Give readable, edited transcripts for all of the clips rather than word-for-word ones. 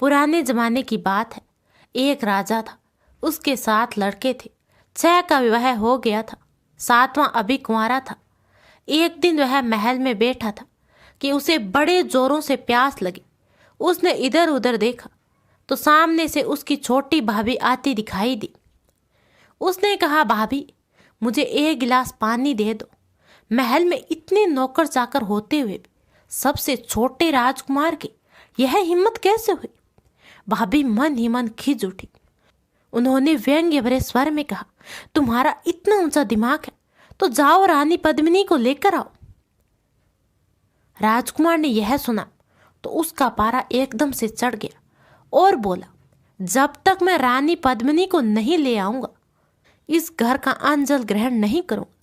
पुराने जमाने की बात है। एक राजा था, उसके 7 लड़के थे। 6 का विवाह हो गया था, 7वां अभी कुंवारा था। एक दिन वह महल में बैठा था कि उसे बड़े जोरों से प्यास लगी। उसने इधर उधर देखा तो सामने से उसकी छोटी भाभी आती दिखाई दी। उसने कहा, भाभी मुझे 1 गिलास पानी दे दो। महल में इतने नौकर चाकर होते हुए भी सबसे छोटे राजकुमार की यह हिम्मत कैसे हुई? भाभी मन ही मन खिंच उठी। उन्होंने व्यंग्य भरे स्वर में कहा, तुम्हारा इतना ऊंचा दिमाग है तो जाओ रानी पद्मिनी को लेकर आओ। राजकुमार ने यह सुना तो उसका पारा एकदम से चढ़ गया और बोला, जब तक मैं रानी पद्मिनी को नहीं ले आऊंगा इस घर का अन्न जल ग्रहण नहीं करूंगा।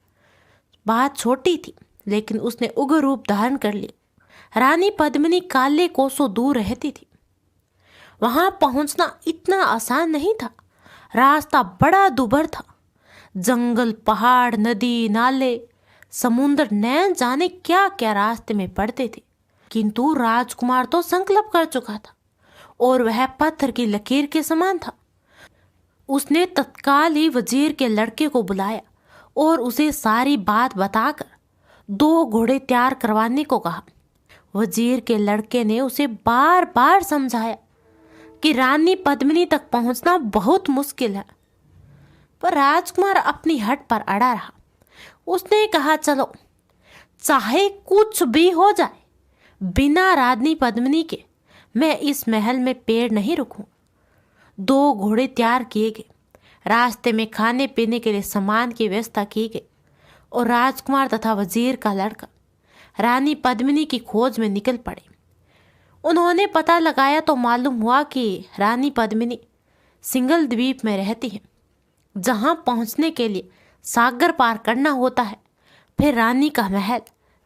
बात छोटी थी लेकिन उसने उग्र रूप धारण कर लिया। रानी पद्मिनी काले कोसों दूर रहती थी। वहां पहुंचना इतना आसान नहीं था। रास्ता बड़ा दुभर था। जंगल, पहाड़, नदी, नाले, समुद्र, न जाने क्या क्या रास्ते में पड़ते थे। किंतु राजकुमार तो संकल्प कर चुका था और वह पत्थर की लकीर के समान था। उसने तत्काल ही वजीर के लड़के को बुलाया और उसे सारी बात बताकर 2 घोड़े तैयार करवाने को कहा। वजीर के लड़के ने उसे बार बार समझाया कि रानी पद्मिनी तक पहुंचना बहुत मुश्किल है, पर राजकुमार अपनी हट पर अड़ा रहा। उसने कहा, चलो चाहे कुछ भी हो जाए, बिना रानी पद्मिनी के मैं इस महल में पैर नहीं रखूं। 2 घोड़े तैयार किए गए। रास्ते में खाने पीने के लिए सामान की व्यवस्था की गई और राजकुमार तथा वजीर का लड़का रानी पद्मिनी की खोज में निकल पड़े। उन्होंने पता लगाया तो मालूम हुआ कि रानी पद्मिनी सिंगल द्वीप में रहती है, जहां पहुंचने के लिए सागर पार करना होता है। फिर रानी का महल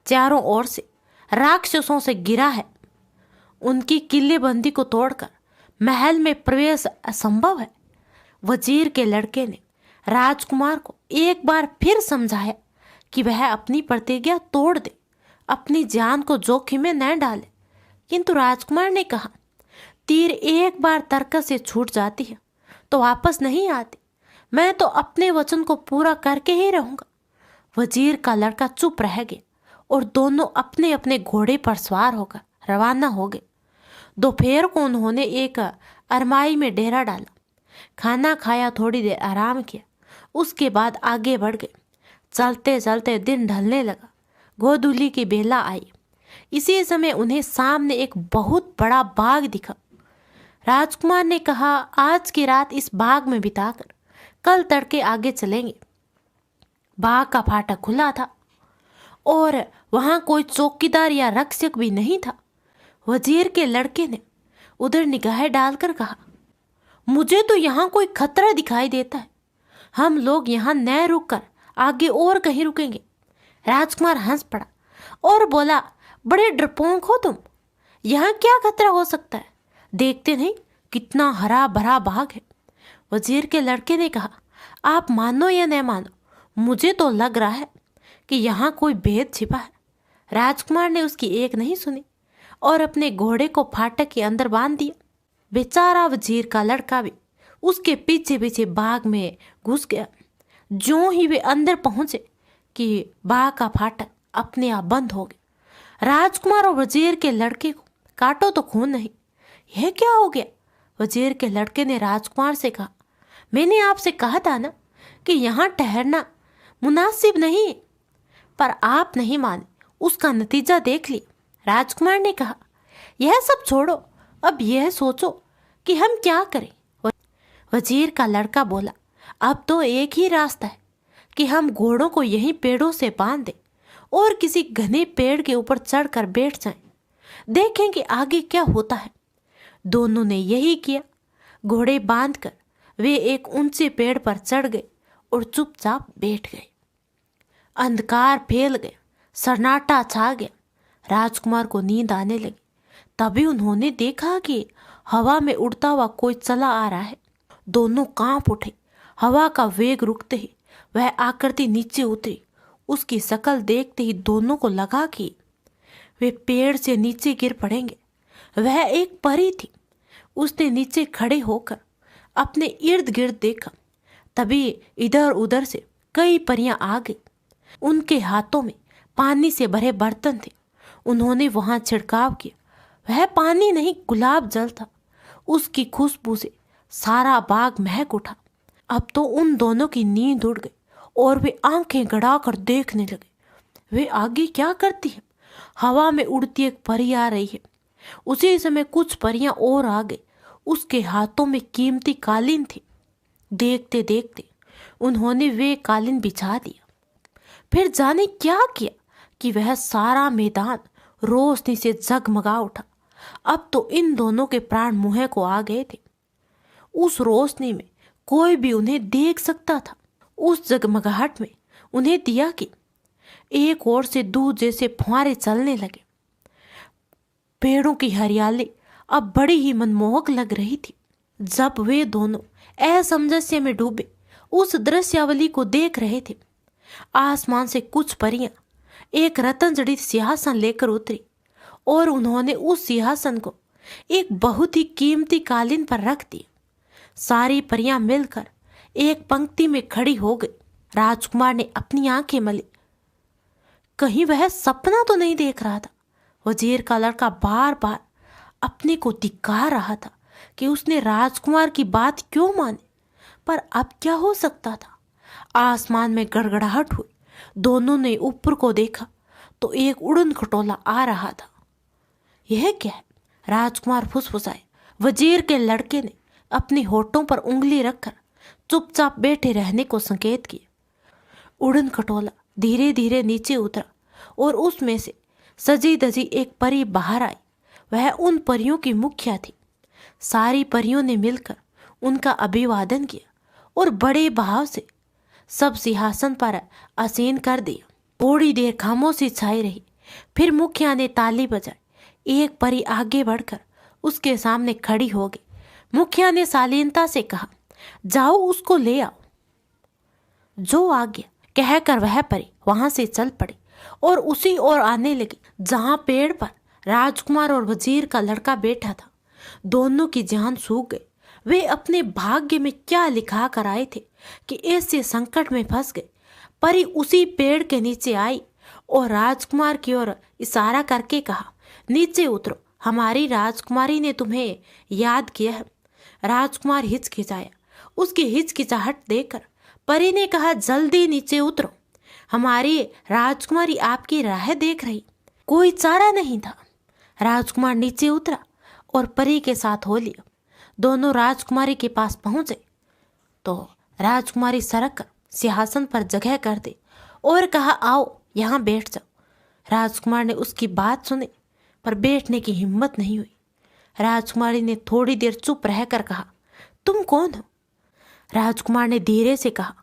चारों ओर से राक्षसों से घिरा है। उनकी किलेबंदी को तोड़कर महल में प्रवेश असंभव है। वजीर के लड़के ने राजकुमार को एक बार फिर समझाया कि वह अपनी प्रतिज्ञा तोड़ दे, अपनी जान को जोखिम में न डाले। किंतु राजकुमार ने कहा, तीर एक बार तर्कस से छूट जाती है तो वापस नहीं आती। मैं तो अपने वचन को पूरा करके ही रहूंगा। वजीर का लड़का चुप रह गया और दोनों अपने अपने घोड़े पर सवार होकर रवाना हो गए। दोपहर को उन्होंने एक अरमाई में डेरा डाला, खाना खाया, थोड़ी देर आराम किया, उसके बाद आगे बढ़ गए। चलते चलते दिन ढलने लगा। गोधूली की बेला आई। इसी समय उन्हें सामने एक बहुत बड़ा बाग दिखा। राजकुमार ने कहा, आज की रात इस बाग में बिताकर कल तड़के आगे चलेंगे। बाग का फाटक खुला था और वहां कोई चौकीदार या रक्षक भी नहीं था। वजीर के लड़के ने उधर निगाहें डालकर कहा, मुझे तो यहाँ कोई खतरा दिखाई देता है। हम लोग यहाँ न रुककर आगे और कहीं रुकेंगे। राजकुमार हंस पड़ा और बोला, बड़े डरपोक हो तुम। यहाँ क्या खतरा हो सकता है? देखते नहीं कितना हरा भरा बाग है। वजीर के लड़के ने कहा, आप मानो या न मानो, मुझे तो लग रहा है कि यहाँ कोई भेद छिपा है। राजकुमार ने उसकी एक नहीं सुनी और अपने घोड़े को फाटक के अंदर बांध दिया। बेचारा वजीर का लड़का भी उसके पीछे पीछे बाग में घुस गया। ज्यों ही वे अंदर पहुंचे कि बाग का फाटक अपने आप बंद हो गया। राजकुमार और वजीर के लड़के को काटो तो खून नहीं। यह क्या हो गया? वजीर के लड़के ने राजकुमार से कहा, मैंने आपसे कहा था ना कि यहाँ ठहरना मुनासिब नहीं है, पर आप नहीं माने। उसका नतीजा देख लिया। राजकुमार ने कहा, यह सब छोड़ो, अब यह सोचो कि हम क्या करें। वजीर का लड़का बोला, अब तो एक ही रास्ता है कि हम घोड़ों को यहीं पेड़ों से बांध दें और किसी घने पेड़ के ऊपर चढ़कर बैठ जाएं। देखें कि आगे क्या होता है। दोनों ने यही किया। घोड़े बांधकर वे एक ऊंचे पेड़ पर चढ़ गए और चुपचाप बैठ गए। अंधकार फैल गया, सन्नाटा छा गया। राजकुमार को नींद आने लगी। तभी उन्होंने देखा कि हवा में उड़ता हुआ कोई चला आ रहा है। दोनों कांप उठे। हवा का वेग रुकते ही वह आकृति नीचे उतरी। उसकी शक्ल देखते ही दोनों को लगा कि वे पेड़ से नीचे गिर पड़ेंगे। वह एक परी थी। उसने नीचे खड़े होकर अपने इर्द गिर्द देखा। तभी इधर उधर से कई परियां आ गई। उनके हाथों में पानी से भरे बर्तन थे। उन्होंने वहां छिड़काव किया। वह पानी नहीं, गुलाब जल था। उसकी खुशबू से सारा बाग महक उठा। अब तो उन दोनों की नींद उड़ गई और वे आंखें गड़ाकर देखने लगे। वे आगे क्या करती है? हवा में उड़ती एक परी आ रही है। उसी समय कुछ परियां और आ गई। उसके हाथों में कीमती कालीन थी। देखते देखते उन्होंने वे कालीन बिछा दिया। फिर जाने क्या किया कि वह सारा मैदान रोशनी से जगमगा उठा। अब तो इन दोनों के प्राण मुंह को आ गए थे। उस रोशनी में कोई भी उन्हें देख सकता था। उस जगमगाहट में उन्हें दिया कि एक ओर से दूध जैसे फुहारे चलने लगे। पेड़ों की हरियाली अब बड़ी ही मनमोहक लग रही थी। जब वे दोनों असमंजस्य में डूबे उस दृश्यावली को देख रहे थे, आसमान से कुछ परियां एक रत्न जड़ित सिंहासन लेकर उतरी और उन्होंने उस सिंहासन को एक बहुत ही कीमती कालीन पर रख दिया। सारी परियां मिलकर एक पंक्ति में खड़ी हो गई। राजकुमार ने अपनी आंखें मली। कहीं वह सपना तो नहीं देख रहा था। वजीर का लड़का बार बार अपने को धिक्कार रहा था कि उसने राजकुमार की बात क्यों मानी, पर अब क्या हो सकता था। आसमान में गड़गड़ाहट हुई। दोनों ने ऊपर को देखा तो एक उड़न खटोला आ रहा था। यह क्या है? राजकुमार फुसफुसाए। वजीर के लड़के ने अपने होठों पर उंगली रखकर चुपचाप बैठे रहने को संकेत किया। उड़न खटोला धीरे धीरे नीचे उतरा और उसमें से सजी धजी एक परी बाहर आई। वह उन परियों की मुखिया थी। सारी परियों ने मिलकर उनका अभिवादन किया और बड़े भाव से सब सिंहासन पर आसीन कर दिया। थोड़ी देर खामोशी छाई रही। फिर मुखिया ने ताली बजाई। एक परी आगे बढ़कर उसके सामने खड़ी हो गई। मुखिया ने शालीनता से कहा, जाओ उसको ले आओ। जो आ गया कहकर वह परी वहां से चल पड़ी और उसी ओर आने लगी जहां पेड़ पर राजकुमार और वजीर का लड़का बैठा था। दोनों की जान सूख गई। वे अपने भाग्य में क्या लिखा कर आए थे कि ऐसे संकट में फंस गए। परी उसी पेड़ के नीचे आई और राजकुमार की ओर इशारा करके कहा, नीचे उतरो, हमारी राजकुमारी ने तुम्हें याद किया है। राजकुमार हिचकिचाया। उसकी हिचकिचाहट देखकर परी ने कहा, जल्दी नीचे उतरो, हमारी राजकुमारी आपकी राह देख रही। कोई चारा नहीं था। राजकुमार नीचे उतरा और परी के साथ हो लिया। दोनों राजकुमारी के पास पहुंचे तो राजकुमारी सरक कर सिंहासन पर जगह कर दी और कहा, आओ यहाँ बैठ जाओ। राजकुमार ने उसकी बात सुनी पर बैठने की हिम्मत नहीं हुई। राजकुमारी ने थोड़ी देर चुप रहकर कहा, तुम कौन हो? राजकुमार ने धीरे से कहा,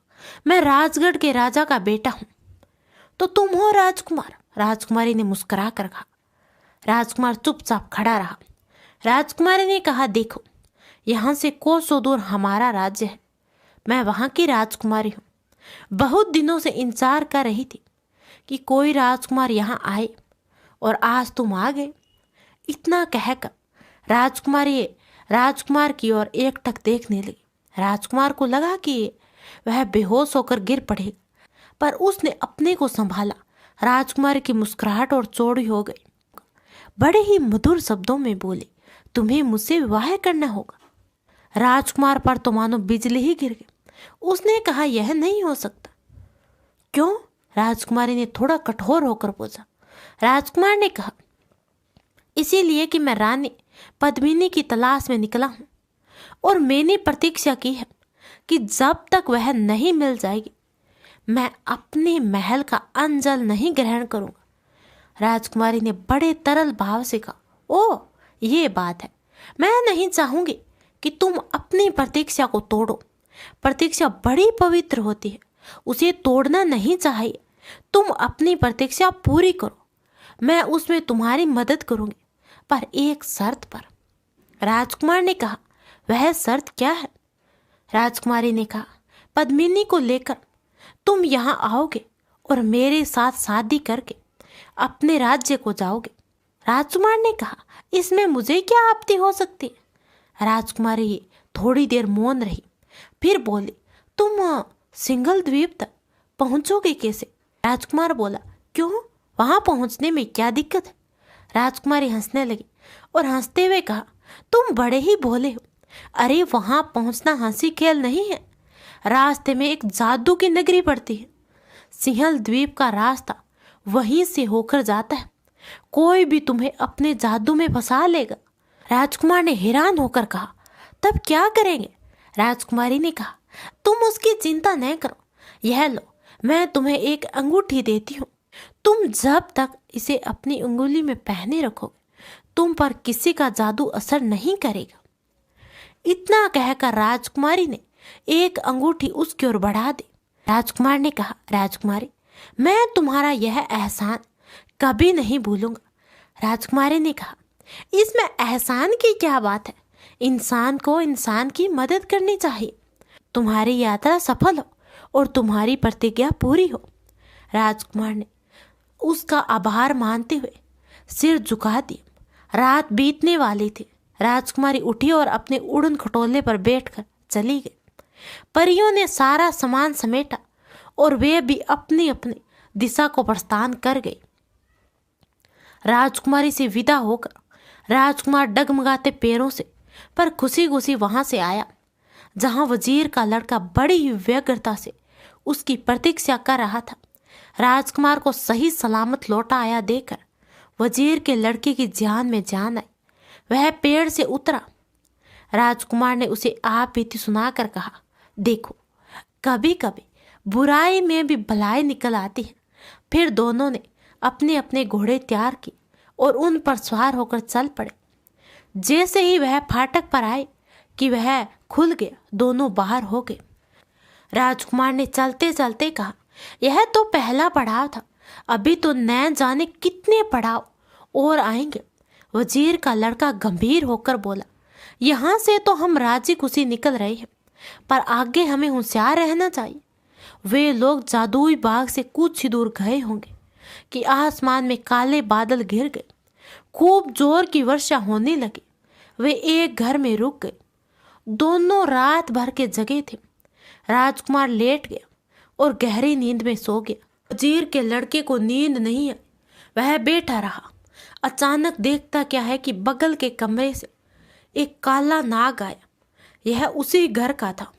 मैं राजगढ़ के राजा का बेटा हूं। तो तुम हो राजकुमार? राजकुमारी ने मुस्कुरा कर कहा। राजकुमार चुपचाप खड़ा रहा। राजकुमारी ने कहा, देखो, यहां से कोसों दूर हमारा राज्य है। मैं वहां की राजकुमारी हूं। बहुत दिनों से इंतजार कर रही थी कि कोई राजकुमार यहाँ आए और आज तुम आ गए। इतना कहकर राजकुमारी राजकुमार की ओर एकटक देखने लगी। राजकुमार को लगा कि वह बेहोश होकर गिर पड़ेगा, पर उसने अपने को संभाला। राजकुमारी की मुस्कुराहट और चौड़ी हो गई। बड़े ही मधुर शब्दों में बोली, तुम्हें मुझसे विवाह करना होगा। राजकुमार पर तो मानो बिजली ही गिर गई। उसने कहा, यह नहीं हो सकता। क्यों? राजकुमारी ने थोड़ा कठोर होकर पूछा। राजकुमार ने कहा, इसीलिए कि मैं रानी पद्मिनी की तलाश में निकला हूं और मैंने प्रतीक्षा की है कि जब तक वह नहीं मिल जाएगी मैं अपने महल का अंजल नहीं ग्रहण करूंगा। राजकुमारी ने बड़े तरल भाव से कहा, ओ ये बात है। मैं नहीं चाहूंगी कि तुम अपनी प्रतीक्षा को तोड़ो। प्रतीक्षा बड़ी पवित्र होती है, उसे तोड़ना नहीं चाहिए। तुम अपनी प्रतीक्षा पूरी करो, मैं उसमें तुम्हारी मदद करूंगी, पर एक शर्त पर। राजकुमार ने कहा, वह शर्त क्या है? राजकुमारी ने कहा, पद्मिनी को लेकर तुम यहाँ आओगे और मेरे साथ शादी करके अपने राज्य को जाओगे। राजकुमार ने कहा, इसमें मुझे क्या आपत्ति हो सकती है? राजकुमारी थोड़ी देर मौन रही, फिर बोली, तुम सिंघल द्वीप तक पहुंचोगे कैसे? राजकुमार बोला, क्यों, वहां पहुंचने में क्या दिक्कत है? राजकुमारी हंसने लगी और हंसते हुए कहा, तुम बड़े ही भोले हो। अरे वहां पहुंचना हंसी खेल नहीं है, रास्ते में एक जादू की नगरी पड़ती है। सिंहल द्वीप का रास्ता वहीं से होकर जाता है, कोई भी तुम्हें अपने जादू में फंसा लेगा। राजकुमार ने हैरान होकर कहा, तब क्या करेंगे? राजकुमारी ने कहा, तुम उसकी चिंता न करो, यह लो, मैं तुम्हें एक अंगूठी देती हूँ। तुम जब तक इसे अपनी उंगली में पहने रखोगे, तुम पर किसी का जादू असर नहीं करेगा। इतना कहकर राजकुमारी ने एक अंगूठी उसकी ओर बढ़ा दी। राजकुमार ने कहा, राजकुमारी, मैं तुम्हारा यह एहसान कभी नहीं भूलूंगा। राजकुमारी ने कहा, इसमें एहसान की क्या बात है, इंसान को इंसान की मदद करनी चाहिए। तुम्हारी यात्रा सफल हो और तुम्हारी प्रतिज्ञा पूरी हो। राजकुमार ने उसका आभार मानते हुए सिर झुका दिया। रात बीतने वाली थी। राजकुमारी उठी और अपने उड़न खटोले पर बैठकर चली गई। परियों ने सारा सामान समेटा और वे भी अपनी अपनी दिशा को प्रस्थान कर गई। राजकुमारी से विदा होकर राजकुमार डगमगाते पैरों से पर खुशी खुशी वहां से आया, जहां वजीर का लड़का बड़ी ही व्यग्रता से उसकी प्रतीक्षा कर रहा था। राजकुमार को सही सलामत लौटा आया देखकर वजीर के लड़के की जान में जान आई। वह पेड़ से उतरा। राजकुमार ने उसे आप बीती सुनाकर कहा, देखो, कभी कभी बुराई में भी भलाई निकल आती है। फिर दोनों ने अपने अपने घोड़े तैयार किए और उन पर सवार होकर चल पड़े। जैसे ही वह फाटक पर आए कि वह खुल गया, दोनों बाहर हो गए। राजकुमार ने चलते चलते कहा, यह तो पहला पड़ाव था, अभी तो न जाने कितने पड़ाव और आएंगे। वजीर का लड़का गंभीर होकर बोला, यहाँ से तो हम राजी खुशी निकल रहे हैं, पर आगे हमें होशियार रहना चाहिए। वे लोग जादुई बाग से कुछ ही दूर गए होंगे कि आसमान में काले बादल घिर गए। खूब जोर की वर्षा होने लगी। वे एक घर में रुक गए। दोनों रात भर के जगे थे। राजकुमार लेट गया और गहरी नींद में सो गया। वजीर के लड़के को नींद नहीं आई। वह बैठा रहा। अचानक देखता क्या है कि बगल के कमरे से एक काला नाग आया। यह उसी घर का था।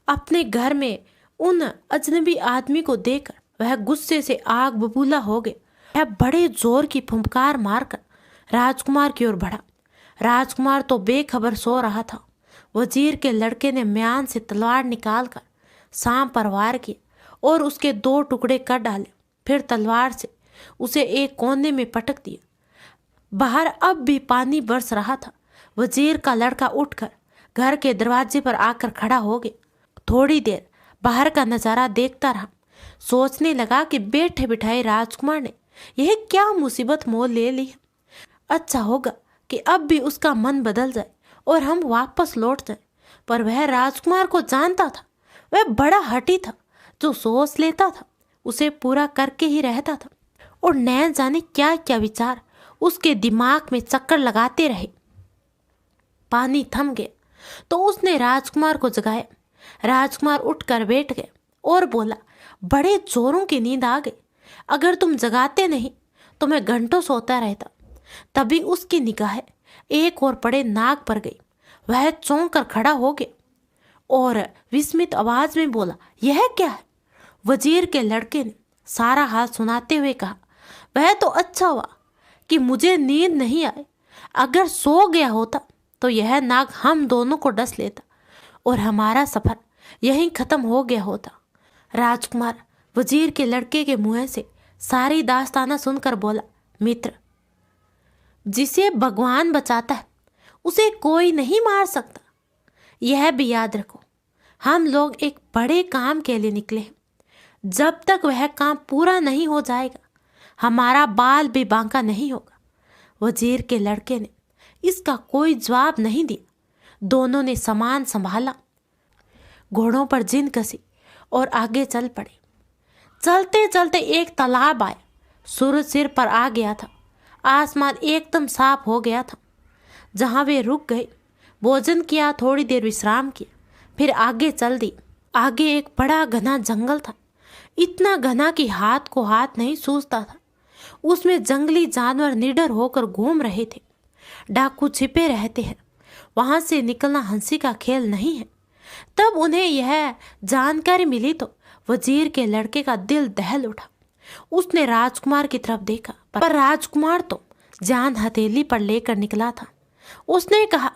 अपने घर में उन अजनबी आदमी को देखकर वह गुस्से से आग बबूला हो गया। वह बड़े जोर की फुंकार मारकर राजकुमार की ओर बढ़ा। राजकुमार तो बेखबर सो रहा था। वजीर के लड़के ने म्यान से तलवार निकालकर सांप पर वार किया और उसके 2 टुकड़े कर डाले। फिर तलवार से उसे एक कोने में पटक दिया। बाहर अब भी पानी बरस रहा था। वजीर का लड़का उठकर घर के दरवाजे पर आकर खड़ा हो गया। थोड़ी देर बाहर का नजारा देखता रहा। सोचने लगा कि बैठे बिठाए राजकुमार ने यह क्या मुसीबत मोल ले ली है। अच्छा होगा कि अब भी उसका मन बदल जाए और हम वापस लौट जाए। पर वह राजकुमार को जानता था। वह बड़ा हठी था, जो सोच लेता था उसे पूरा करके ही रहता था, और न जाने क्या क्या विचार उसके दिमाग में चक्कर लगाते रहे। पानी थम गया तो उसने राजकुमार को जगाया। राजकुमार उठकर बैठ गया और बोला, बड़े जोरों की नींद आ गई। अगर तुम जगाते नहीं तो मैं घंटों सोता रहता। तभी उसकी निगाह एक और पड़े नाग पर गई। वह चौंक कर खड़ा हो गया और विस्मित आवाज में बोला, यह क्या है? वजीर के लड़के ने सारा हाल सुनाते हुए कहा, वह तो अच्छा हुआ कि मुझे नींद नहीं आई। अगर सो गया होता तो यह नाग हम दोनों को डस लेता और हमारा सफर यहीं खत्म हो गया होता। राजकुमार वजीर के लड़के के मुंह से सारी दास्ताना सुनकर बोला, मित्र, जिसे भगवान बचाता है उसे कोई नहीं मार सकता। यह भी याद रखो, हम लोग एक बड़े काम के लिए निकले हैं। जब तक वह काम पूरा नहीं हो जाएगा हमारा बाल भी बांका नहीं होगा। वजीर के लड़के ने इसका कोई जवाब नहीं दिया। दोनों ने सामान संभाला, घोड़ों पर जिन कसी और आगे चल पड़े। चलते चलते एक तालाब आया। सूरज सिर पर आ गया था। आसमान एकदम साफ हो गया था। जहां वे रुक गए भोजन किया, थोड़ी देर विश्राम किया, फिर आगे चल दी। आगे एक बड़ा घना जंगल था, इतना घना कि हाथ को हाथ नहीं सूझता था। उसमें जंगली जानवर निडर होकर घूम रहे थे, डाकू छिपे रहते हैं, वहां से निकलना हंसी का खेल नहीं है। तब उन्हें यह जानकारी मिली तो वजीर के लड़के का दिल दहल उठा। उसने राजकुमार की तरफ देखा, पर राजकुमार तो जान हथेली पर लेकर निकला था। उसने कहा,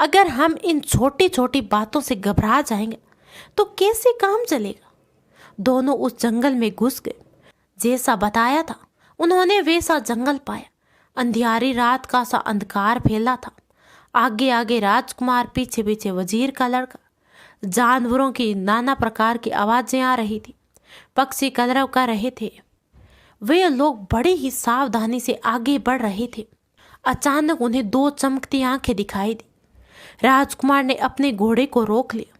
अगर हम इन छोटी छोटी बातों से घबरा जाएंगे तो कैसे काम चलेगा। दोनों उस जंगल में घुस गए। जैसा बताया था उन्होंने वैसा जंगल पाया। अंधियारी रात का सा अंधकार फैला था। आगे आगे राजकुमार, पीछे पीछे वजीर का लड़का। जानवरों की नाना प्रकार की आवाजें आ रही थी, पक्षी कलरव कर रहे थे। वे लोग बड़ी ही सावधानी से आगे बढ़ रहे थे। अचानक उन्हें दो चमकती आंखें दिखाई दी। राजकुमार ने अपने घोड़े को रोक लिया।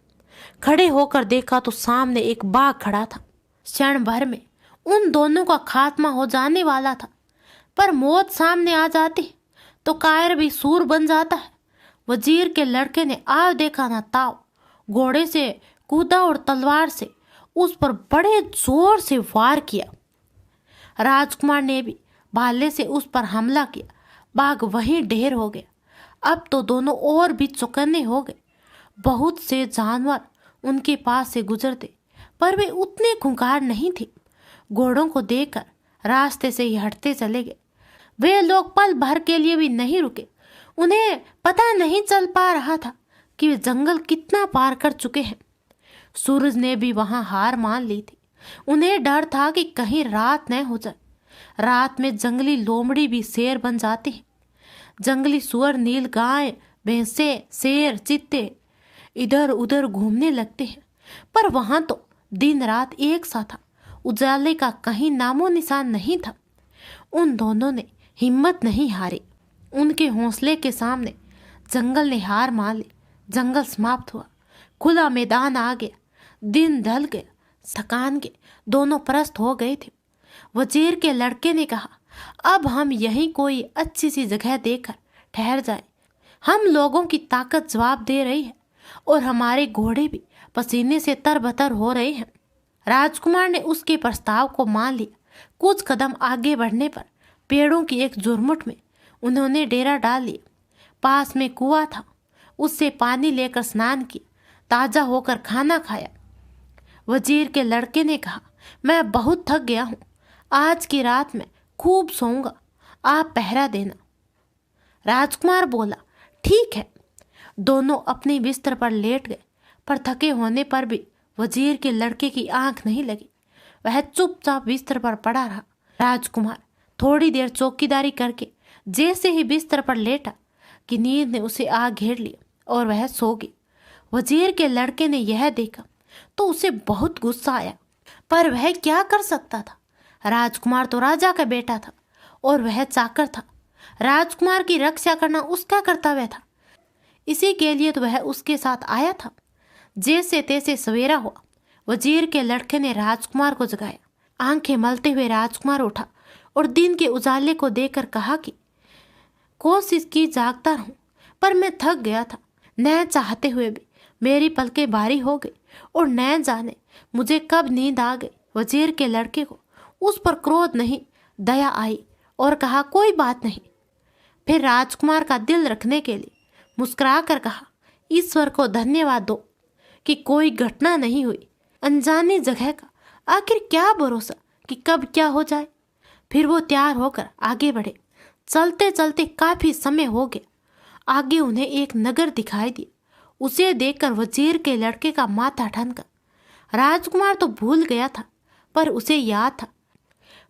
खड़े होकर देखा तो सामने एक बाघ खड़ा था। क्षण भर में उन दोनों का खात्मा हो जाने वाला था, पर मौत सामने आ जाती तो कायर भी सूर बन जाता है। वजीर के लड़के ने आव देखा ना ताव घोड़े से कूदा और तलवार से उस पर बड़े जोर से वार किया। राजकुमार ने भी भाले से उस पर हमला किया। बाघ वहीं ढेर हो गया। अब तो दोनों और भी चौकन्ने हो गए। बहुत से जानवर उनके पास से गुजरते, पर वे उतने खूंखार नहीं थे। घोड़ों को देखकर रास्ते से ही हटते चले गए। वे लोग पल भर के लिए भी नहीं रुके। उन्हें पता नहीं चल पा रहा था कि वे जंगल कितना पार कर चुके हैं। सूरज ने भी वहां हार मान ली थी। उन्हें डर था कि कहीं रात न हो जाए। रात में जंगली लोमड़ी भी शेर बन जाते हैं। जंगली सुअर, नील गाय, भैंसे, शेर, चीते इधर उधर घूमने लगते हैं। पर वहां तो दिन रात एक सा था। उजाले का कहीं नामो निशान नहीं था। उन दोनों ने हिम्मत नहीं हारी। उनके हौसले के सामने जंगल ने हार मान ली। जंगल समाप्त हुआ, खुला मैदान आ गया। दिन ढल गया, थकान के दोनों परस्त हो गए थे। वजीर के लड़के ने कहा, अब हम यहीं कोई अच्छी सी जगह देखकर ठहर जाए। हम लोगों की ताकत जवाब दे रही है और हमारे घोड़े भी पसीने से तरबतर हो रहे हैं। राजकुमार ने उसके प्रस्ताव को मान लिया। कुछ कदम आगे बढ़ने पर पेड़ों की एक झुरमुट में उन्होंने डेरा डाल लिया। पास में कुआं था, उससे पानी लेकर स्नान किया, ताजा होकर खाना खाया। वजीर के लड़के ने कहा, मैं बहुत थक गया हूँ, आज की रात में खूब सोऊंगा, आप पहरा देना। राजकुमार बोला, ठीक है। दोनों अपने बिस्तर पर लेट गए, पर थके होने पर भी वजीर के लड़के की आंख नहीं लगी। वह चुपचाप बिस्तर पर पड़ा रहा। राजकुमार थोड़ी देर चौकीदारी करके जैसे ही बिस्तर पर लेटा कि नींद ने उसे आ घेर लिया और वह सो गई। वजीर के लड़के ने यह देखा तो उसे बहुत गुस्सा आया, पर वह क्या कर सकता था। राजकुमार तो राजा का बेटा था और वह चाकर था। राजकुमार की रक्षा करना उसका कर्तव्य था। इसी के लिए तो वह उसके साथ आया था। जैसे तैसे सवेरा हुआ। वजीर के लड़के ने राजकुमार को जगाया। आंखें मलते हुए राजकुमार उठा और दिन के उजाले को देखकर कहा कि कोशिश की जागता रहूं, पर मैं थक गया था। न चाहते हुए भी मेरी पलकें भारी हो गई और न जाने मुझे कब नींद आ गई। वजीर के लड़के को उस पर क्रोध नहीं, दया आई और कहा, कोई बात नहीं। फिर राजकुमार का दिल रखने के लिए मुस्कुरा कर कहा, ईश्वर को धन्यवाद दो कि कोई घटना नहीं हुई। अनजानी जगह का आखिर क्या भरोसा कि कब क्या हो जाए। फिर वो तैयार होकर आगे बढ़े। चलते चलते काफी समय हो गया। आगे उन्हें एक नगर दिखाई दिया। उसे देखकर वजीर के लड़के का माथा ठनका। राजकुमार तो भूल गया था, पर उसे याद था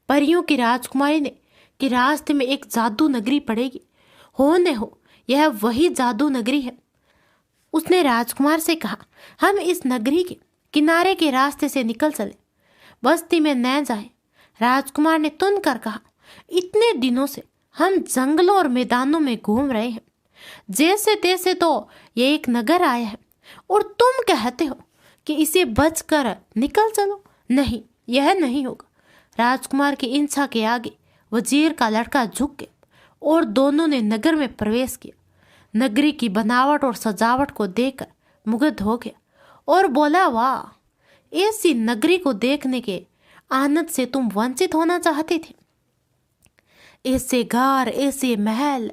परियों की राजकुमारी ने कि रास्ते में एक जादू नगरी पड़ेगी। हो न हो यह वही जादू नगरी है। उसने राजकुमार से कहा, हम इस नगरी के किनारे के रास्ते से निकल चले, बस्ती में न जाए। राजकुमार ने तुन कर कहा, इतने दिनों से हम जंगलों और मैदानों में घूम रहे हैं, जैसे तैसे तो ये एक नगर आया है और तुम कहते हो कि इसे बचकर निकल चलो। नहीं, यह नहीं होगा। राजकुमार की इच्छा के आगे वजीर का लड़का झुक गया और दोनों ने नगर में प्रवेश किया। नगरी की बनावट और सजावट को देखकर मुग्ध हो गया और बोला, वाह, ऐसी नगरी को देखने के आनंद से तुम वंचित होना चाहते थे। ऐसे घर, ऐसे महल,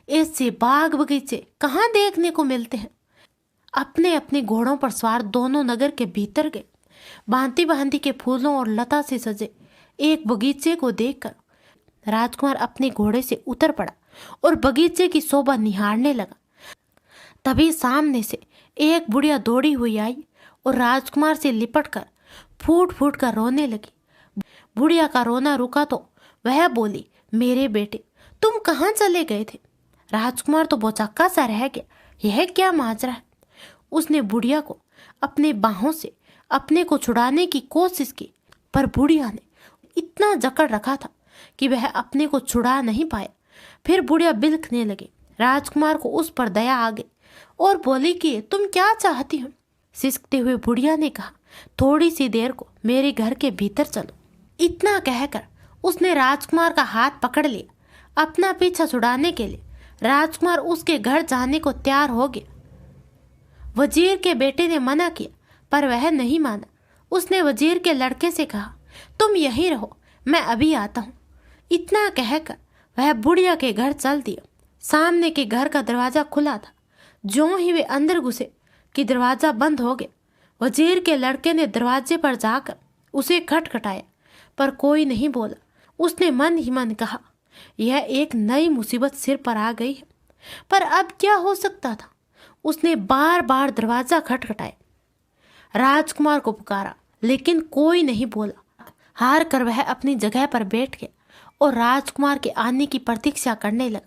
ऐसे बाग बगीचे कहाँ देखने को मिलते हैं। अपने अपने घोड़ों पर सवार दोनों नगर के भीतर गए। भांति भांति के फूलों और लता से सजे एक बगीचे को देखकर राजकुमार अपने घोड़े से उतर पड़ा और बगीचे की शोभा निहारने लगा। तभी सामने से एक बुढ़िया दौड़ी हुई आई और राजकुमार से लिपटकर फूट फूट कर रोने लगी। बुढ़िया का रोना रुका तो वह बोली, मेरे बेटे, तुम कहाँ चले गए थे? राजकुमार तो बौचक्का सा रह गया, यह क्या माजरा है। उसने बुढ़िया को अपने बाहों से अपने को छुड़ाने की कोशिश की, पर बुढ़िया ने इतना जकड़ रखा था कि वह अपने को छुड़ा नहीं पाया। फिर बुढ़िया बिलखने लगी। राजकुमार को उस पर दया आ गई और बोली कि तुम क्या चाहती हो? सिसकते हुए बुढ़िया ने कहा, थोड़ी सी देर को मेरे घर के भीतर चलो। इतना कहकर उसने राजकुमार का हाथ पकड़ लिया। अपना पीछा छुड़ाने के लिए राजकुमार उसके घर जाने को तैयार हो गया। वजीर के बेटे ने मना किया, पर वह नहीं माना। उसने वजीर के लड़के से कहा, तुम यहीं रहो, मैं अभी आता हूँ। इतना कहकर वह बुढ़िया के घर चल दिया। सामने के घर का दरवाजा खुला था। ज्यों ही वे अंदर घुसे कि दरवाजा बंद हो गया। वजीर के लड़के ने दरवाजे पर जाकर उसे खटखटाया, पर कोई नहीं बोला। उसने मन ही मन कहा, यह एक नई मुसीबत सिर पर आ गई है, पर अब क्या हो सकता था। उसने बार बार दरवाजा खटखटाया, राजकुमार को पुकारा, लेकिन कोई नहीं बोला। हार कर वह अपनी जगह पर बैठ गया और राजकुमार के आने की प्रतीक्षा करने लगा।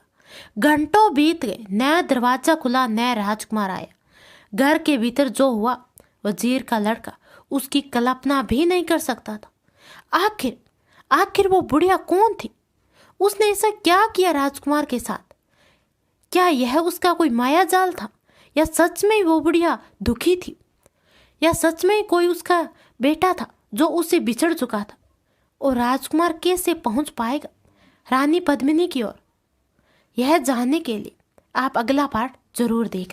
घंटों बीत गए, न दरवाजा खुला न राजकुमार आया। घर के भीतर जो हुआ वजीर का लड़का उसकी कल्पना भी नहीं कर सकता था। आखिर वो बुढ़िया कौन थी? उसने ऐसा क्या किया राजकुमार के साथ? क्या यह उसका कोई माया जाल था, या सच में वो बुढ़िया दुखी थी, या सच में कोई उसका बेटा था जो उससे बिछड़ चुका था? और राजकुमार कैसे पहुंच पाएगा रानी पद्मिनी की ओर? यह जानने के लिए आप अगला पार्ट जरूर देखना।